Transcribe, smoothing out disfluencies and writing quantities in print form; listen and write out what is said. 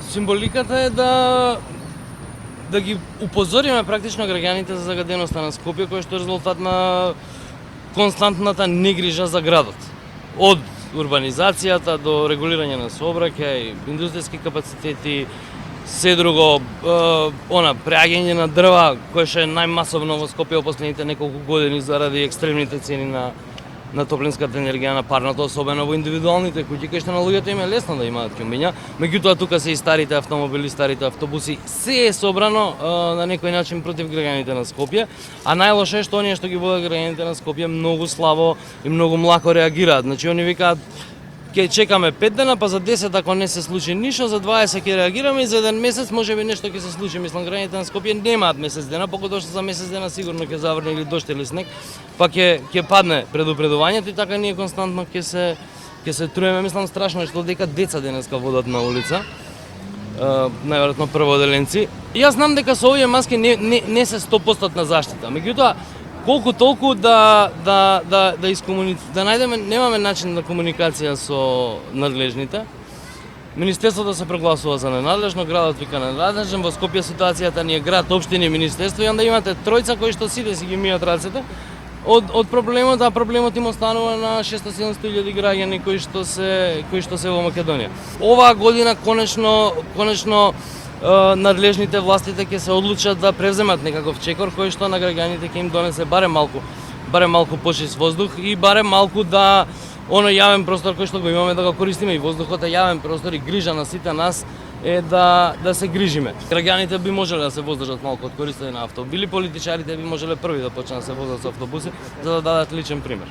Символиката е да ги упозориме практично граѓаните за загаденоста на Скопје, кој што е резултат на константната негрижа за градот. Од урбанизацијата до регулирање на сообраќај, индустријски капацитети, се друго, преаѓање на дрва, кое што е најмасовно во Скопје во последните неколку години заради екстремните цени на топлинската енергија, на парното, особено во индивидуалните куќи, кај што на луѓето им е лесно да имаат ќумбиња. Меѓутоа тука се и старите автомобили, старите автобуси, се е собрано на некој начин против граѓаните на Скопје, а најлошо е што оние што ги водат граѓаните на Скопје многу слабо и многу млако реагираат. Значи они викаат ќе чекаме 5 дена, па за 10 ако не се случи ништо, за 20 ќе реагираме и за еден месец можеби нешто ќе се случи. Мислам, граѓаните на Скопје немаат месец дена, поготоа што за месец дена сигурно ќе заврне или дожд или снег, па ќе падне предупредувањето и така ние константно ќе се труеме. Мислам, страшно е што дека деца денеска водат на улица, најверојатно прводеленци. И јас знам дека со овие маски не се 100% заштита. Меѓутоа, колку толку да најдеме, немаме начин на комуникација со надлежните. Министерството се прогласува за ненадлежно, градот вика ненадлежен, во Скопје ситуацијата ни е град, општини, министерство и онда имате тројца кои што сите си ги мијат рацете од проблемот, а проблемот им останува на 600-700 граѓани кои што се во Македонија. Оваа година конечно надлежните властите ќе се одлучат да превземат некаков чекор кој што на граѓаните ќе им донесе барем малку почист воздух и барем малку да оној јавен простор кој што го имаме да го користиме, и воздухот е јавен простор и грижа на сите нас е да се грижиме. Граѓаните би можеле да се воздржат малку од користење на автомобили, политичарите би можеле први да почнат да се возат со автобуси за да дадат личен пример.